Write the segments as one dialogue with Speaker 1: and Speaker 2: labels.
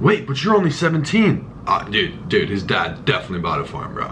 Speaker 1: Wait, but you're only 17. Dude, his dad definitely bought it for him, bro.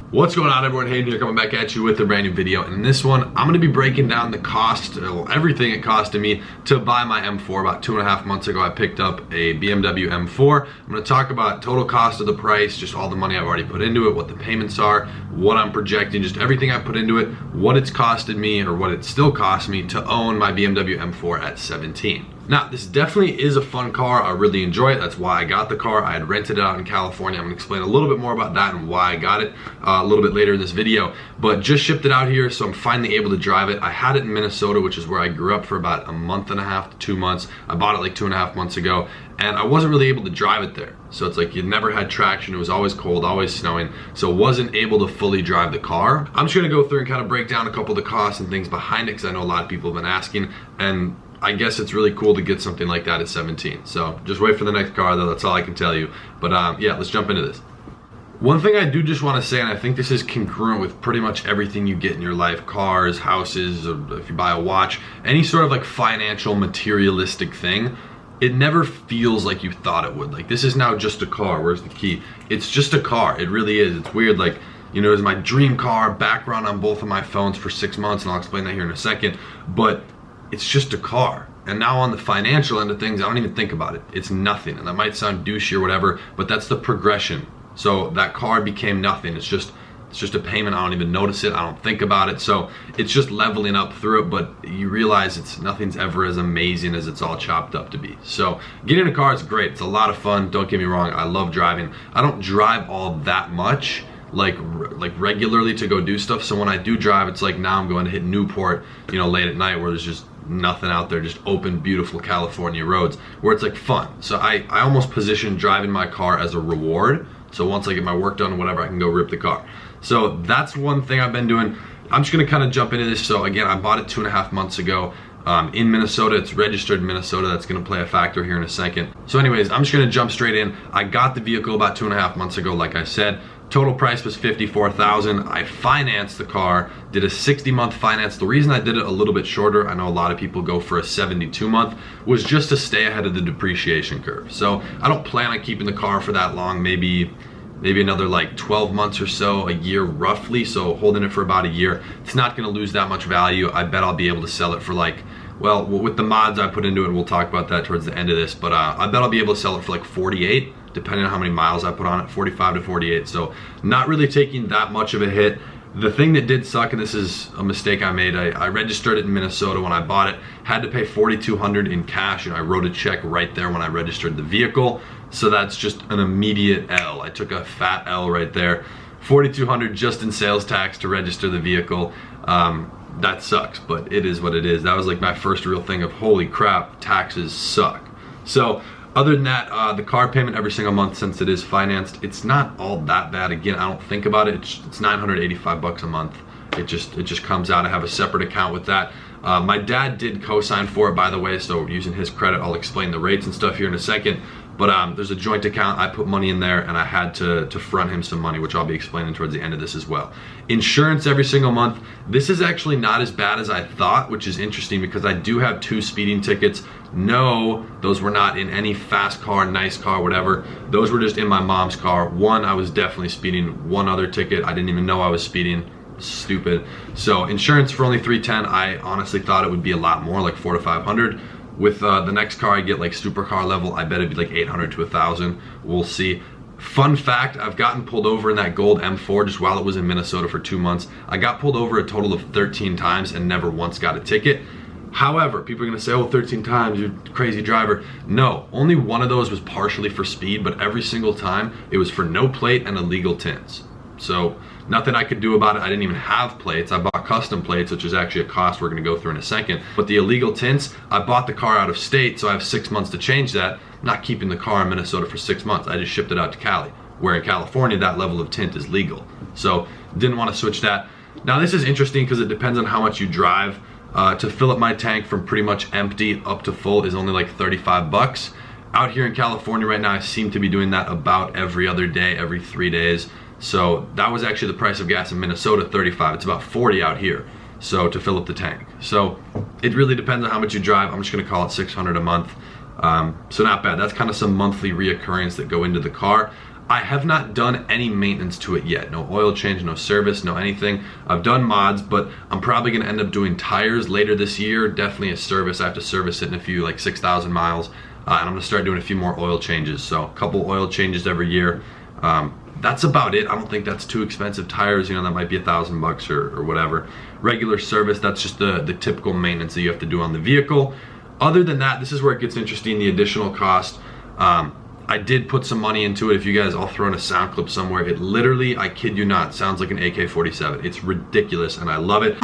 Speaker 1: What's going on, everyone? Hayden here, coming back at you with a brand new video. And in this one, I'm going to be breaking down the cost, well, everything it costed me to buy my M4. About 2.5 months ago, I picked up a BMW M4. I'm going to talk about total cost of the price, just all the money I've already put into it, what the payments are, what I'm projecting, just everything I put into it, what it's costed me, or what it still cost me to own my BMW M4 at 17. Now, this definitely is a fun car. I really enjoy it. That's why I got the car. I had rented it out in California. I'm gonna explain a little bit more about that and why I got it a little bit later in this video. But just shipped it out here, so I'm finally able to drive it. I had it in Minnesota, which is where I grew up, for about 1.5 months to 2 months. I bought it like 2.5 months ago, and I wasn't really able to drive it there. So it's like you never had traction. It was always cold, always snowing, so wasn't able to fully drive the car. I'm just gonna go through and kind of break down a couple of the costs and things behind it, because I know a lot of people have been asking, and I guess it's really cool to get something like that at 17. So just wait for the next car, though. That's all I can tell you. But yeah, let's jump into this. One thing I do just want to say, and I think this is congruent with pretty much everything you get in your life, cars, houses, or if you buy a watch, any sort of like financial, materialistic thing, it never feels like you thought it would. Like, this is now just a car. Where's the key? It's just a car. It really is. It's weird. Like, you know, it was my dream car, background on both of my phones for 6 months, and I'll explain that here in a second. But it's just a car. And now on the financial end of things, I don't even think about it. It's nothing. And that might sound douchey or whatever, but that's the progression. So that car became nothing. It's just a payment. I don't even notice it. I don't think about it. So it's just leveling up through it, but you realize nothing's ever as amazing as it's all chopped up to be. So getting a car is great. It's a lot of fun. Don't get me wrong. I love driving. I don't drive all that much, like regularly to go do stuff. So when I do drive, it's like now I'm going to hit Newport, you know, late at night, where there's just nothing out there, just open, beautiful California roads, where it's like fun. So I almost position driving my car as a reward. So once I get my work done or whatever, I can go rip the car. So that's one thing I've been doing. I'm just gonna kind of jump into this. So again, I bought it 2.5 months ago in Minnesota. It's registered in Minnesota. That's gonna play a factor here in a second. So anyways, I'm just gonna jump straight in. I got the vehicle about 2.5 months ago, like I said. Total price was $54,000. I financed the car, did a 60-month finance. The reason I did it a little bit shorter, I know a lot of people go for a 72-month, was just to stay ahead of the depreciation curve. So I don't plan on keeping the car for that long, maybe another like 12 months or so, a year roughly. So holding it for about a year, it's not gonna lose that much value. I bet I'll be able to sell it for like, well, with the mods I put into it, we'll talk about that towards the end of this, but I bet I'll be able to sell it for like 48, depending on how many miles I put on it, 45 to 48. So not really taking that much of a hit. The thing that did suck, and this is a mistake I made, I registered it in Minnesota when I bought it, had to pay $4,200 in cash, and I wrote a check right there when I registered the vehicle. So that's just an immediate L. I took a fat L right there. $4,200 just in sales tax to register the vehicle. That sucks, but it is what it is. That was like my first real thing of, holy crap, taxes suck. So other than that, the car payment every single month, since it is financed, it's not all that bad. Again, I don't think about it. It's $985 a month. It just comes out. I have a separate account with that. My dad did co-sign for it, by the way, so using his credit, I'll explain the rates and stuff here in a second. But there's a joint account. I put money in there, and I had to front him some money, which I'll be explaining towards the end of this as well. Insurance every single month. This is actually not as bad as I thought, which is interesting because I do have 2 speeding tickets. No, those were not in any fast car, nice car, whatever. Those were just in my mom's car. One, I was definitely speeding. One other ticket, I didn't even know I was speeding. Stupid. So insurance for only $310. I honestly thought it would be a lot more, like $400 to $500. With the next car I get, like supercar level, I bet it'd be like $800 to $1,000. We'll see. Fun fact, I've gotten pulled over in that gold M4 just while it was in Minnesota for 2 months. I got pulled over a total of 13 times and never once got a ticket. However, people are gonna say, oh, 13 times, you're a crazy driver. No, only one of those was partially for speed, but every single time it was for no plate and illegal tints. So nothing I could do about it. I didn't even have plates. I bought custom plates, which is actually a cost we're gonna go through in a second. But the illegal tints, I bought the car out of state, so I have 6 months to change that. I'm not keeping the car in Minnesota for 6 months. I just shipped it out to Cali, where in California, that level of tint is legal. So didn't wanna switch that. Now this is interesting because it depends on how much you drive. To fill up my tank from pretty much empty up to full is only like 35 bucks. Out here in California right now, I seem to be doing that about every other day, every 3 days. So that was actually the price of gas in Minnesota, 35. It's about 40 out here. so to fill up the tank. So it really depends on how much you drive. I'm just gonna call it $600 a month. So not bad. That's kind of some monthly reoccurrence that go into the car. I have not done any maintenance to it yet. No oil change, no service, no anything. I've done mods, but I'm probably gonna end up doing tires later this year. Definitely a service. I have to service it in a few, like 6,000 miles. And I'm gonna start doing a few more oil changes. So a couple oil changes every year. That's about it. I don't think that's too expensive. Tires, you know, that might be $1,000 or whatever. Regular service, that's just the typical maintenance that you have to do on the vehicle. Other than that, this is where it gets interesting, the additional cost. I did put some money into it. If you guys, I'll throw in a sound clip somewhere. It literally, I kid you not, sounds like an AK-47. It's ridiculous and I love it.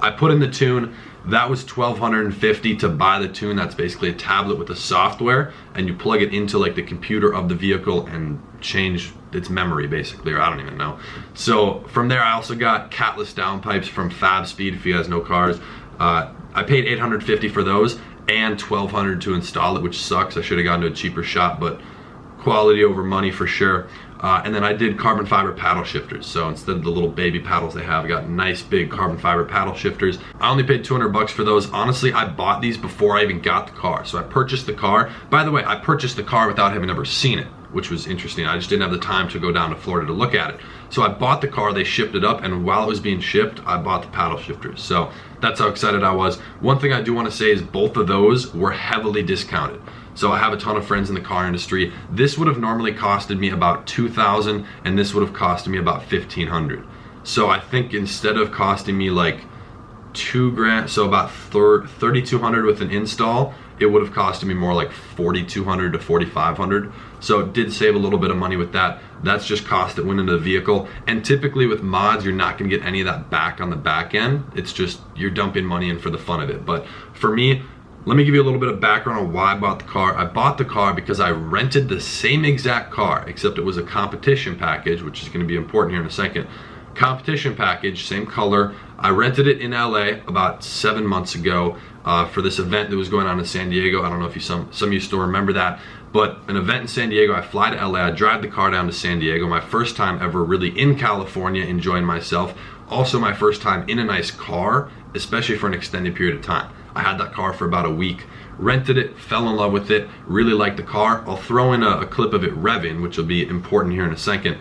Speaker 1: I put in the tune. That was $1,250 to buy the tune. That's basically a tablet with the software, and you plug it into like the computer of the vehicle and change its memory basically, or I don't even know. So from there, I also got Catless Downpipes from Fab Speed, if you guys know cars. I paid $850 for those and $1,200 to install it, which sucks. I should have gone to a cheaper shop, but quality over money for sure. And then I did carbon fiber paddle shifters. So instead of the little baby paddles they have, I got nice big carbon fiber paddle shifters. I only paid $200 for those. Honestly, I bought these before I even got the car. So I purchased the car. By the way, I purchased the car without having ever seen it, which was interesting. I just didn't have the time to go down to Florida to look at it. So I bought the car, they shipped it up, and while it was being shipped, I bought the paddle shifters. So that's how excited I was. One thing I do want to say is both of those were heavily discounted. So I have a ton of friends in the car industry. This would have normally costed me about $2,000, and this would have costed me about $1,500. So I think instead of costing me like $2,000, so about $3,200 with an install, it would have costed me more like $4,200 to $4,500. So it did save a little bit of money with that. That's just cost that went into the vehicle. And typically with mods, you're not gonna get any of that back on the back end. It's just, you're dumping money in for the fun of it. But for me, let me give you a little bit of background on why I bought the car. I bought the car because I rented the same exact car, except it was a competition package, which is gonna be important here in a second. Competition package, same color. I rented it in LA about 7 months ago for this event that was going on in San Diego. I don't know if some of you still remember that, but an event in San Diego. I fly to LA, I drive the car down to San Diego. My first time ever really in California, enjoying myself. Also my first time in a nice car, especially for an extended period of time. I had that car for about a week, rented it, fell in love with it, really liked the car. I'll throw in a clip of it revving, which will be important here in a second.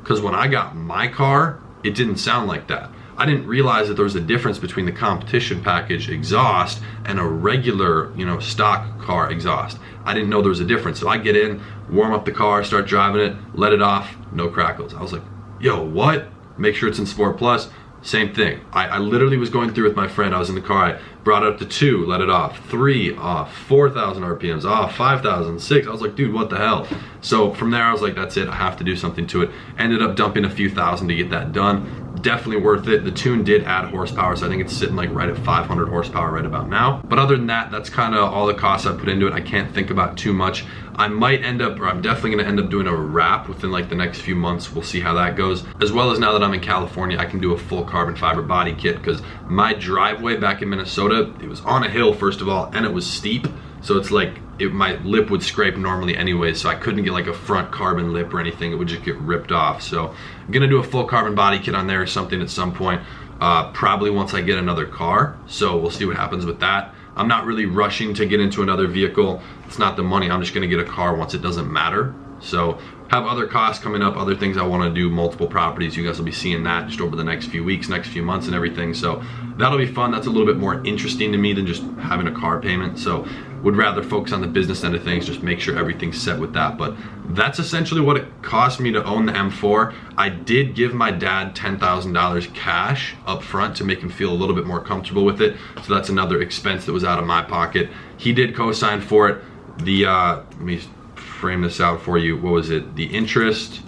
Speaker 1: Because when I got my car, it didn't sound like that. I didn't realize that there was a difference between the competition package exhaust and a regular, you know, stock car exhaust. I didn't know there was a difference. So I get in, warm up the car, start driving it, let it off, no crackles. I was like, yo, what? Make sure it's in Sport Plus. Same thing. I literally was going through with my friend. I was in the car. I brought it up to 2, let it off. 3 off. 4,000 RPMs off. 5,000. 6. I was like, dude, what the hell? So from there, I was like, that's it. I have to do something to it. Ended up dumping a few thousand to get that done. Definitely worth it. The tune did add horsepower, so I think it's sitting like right at 500 horsepower right about now. But other than that, that's kind of all the costs I put into it. I can't think about too much. I might end up, or I'm definitely gonna end up doing a wrap within like the next few months. We'll see how that goes. As well as now that I'm in California, I can do a full carbon fiber body kit, because my driveway back in Minnesota, it was on a hill first of all, and it was steep. So it's like, my lip would scrape normally anyway, so I couldn't get like a front carbon lip or anything. It would just get ripped off. So I'm gonna do a full carbon body kit on there or something at some point, probably once I get another car. So we'll see what happens with that. I'm not really rushing to get into another vehicle. It's not the money. I'm just gonna get a car once it doesn't matter. So have other costs coming up, other things I wanna do, multiple properties. You guys will be seeing that just over the next few weeks, next few months and everything. So that'll be fun. That's a little bit more interesting to me than just having a car payment. So would rather focus on the business end of things, just make sure everything's set with that. But that's essentially what it cost me to own the M4. I did give my dad $10,000 cash up front to make him feel a little bit more comfortable with it. So that's another expense that was out of my pocket. He did co-sign for it. Let me frame this out for you. What was it? The interest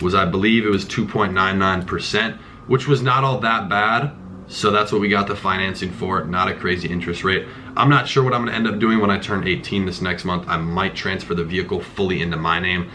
Speaker 1: was, I believe it was 2.99%, which was not all that bad. So that's what we got the financing for, not a crazy interest rate. I'm not sure what I'm gonna end up doing when I turn 18 this next month. I might transfer the vehicle fully into my name.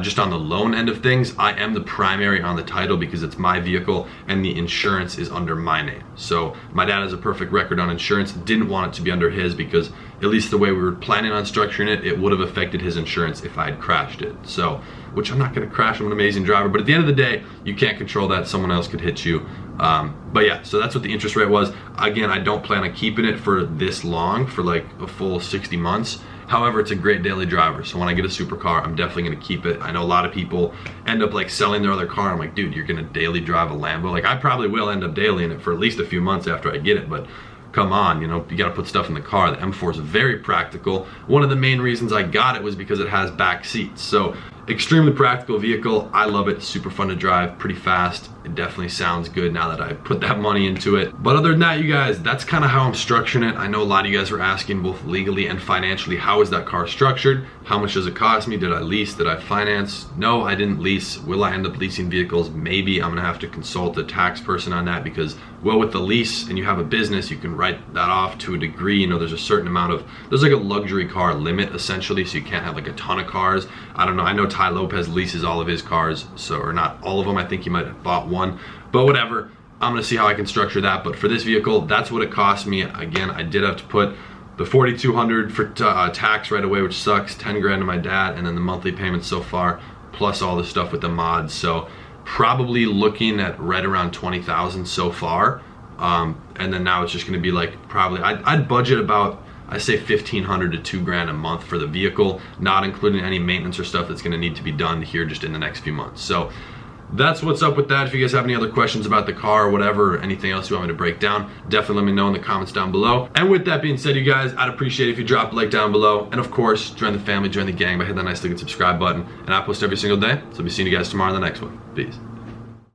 Speaker 1: Just on the loan end of things, I am the primary on the title because it's my vehicle and the insurance is under my name. So my dad has a perfect record on insurance, didn't want it to be under his because at least the way we were planning on structuring it, it would have affected his insurance if I had crashed it. So, which I'm not gonna crash, I'm an amazing driver, but at the end of the day, you can't control that, someone else could hit you. But yeah, so that's what the interest rate was. Again, I don't plan on keeping it for this long, for like a full 60 months. However, it's a great daily driver. So when I get a supercar, I'm definitely gonna keep it. I know a lot of people end up like selling their other car. I'm like, dude, you're gonna daily drive a Lambo? Like I probably will end up daily in it for at least a few months after I get it, but come on, you know, you gotta put stuff in the car. The M4 is very practical. One of the main reasons I got it was because it has back seats. So extremely practical vehicle. I love it, super fun to drive, pretty fast. It definitely sounds good now that I put that money into it. But other than that, you guys, that's kind of how I'm structuring it. I know a lot of you guys were asking both legally and financially, how is that car structured? How much does it cost me? Did I lease? Did I finance? No, I didn't lease. Will I end up leasing vehicles? Maybe. I'm gonna have to consult a tax person on that because, well, with the lease and you have a business, you can write that off to a degree. You know, there's a certain amount of, there's like a luxury car limit essentially, so you can't have like a ton of cars. I don't know, I know Ty Lopez leases all of his cars, so, or not all of them, I think he might have bought one, but whatever. I'm gonna see how I can structure that, but for this vehicle, that's what it cost me. Again, I did have to put the $4,200 for tax right away, which sucks, 10 grand to my dad, and then the monthly payments so far, plus all the stuff with the mods, so probably looking at right around 20,000 so far, and then now it's just gonna be like, probably, I'd budget about, I say 1,500 to 2 grand a month for the vehicle, not including any maintenance or stuff that's gonna need to be done here just in the next few months. So that's what's up with that. If you guys have any other questions about the car or whatever, or anything else you want me to break down, definitely let me know in the comments down below. And with that being said, you guys, I'd appreciate it if you drop a like down below. And of course, join the family, join the gang by hitting that nice looking subscribe button. And I post every single day, so I'll be seeing you guys tomorrow in the next one. Peace.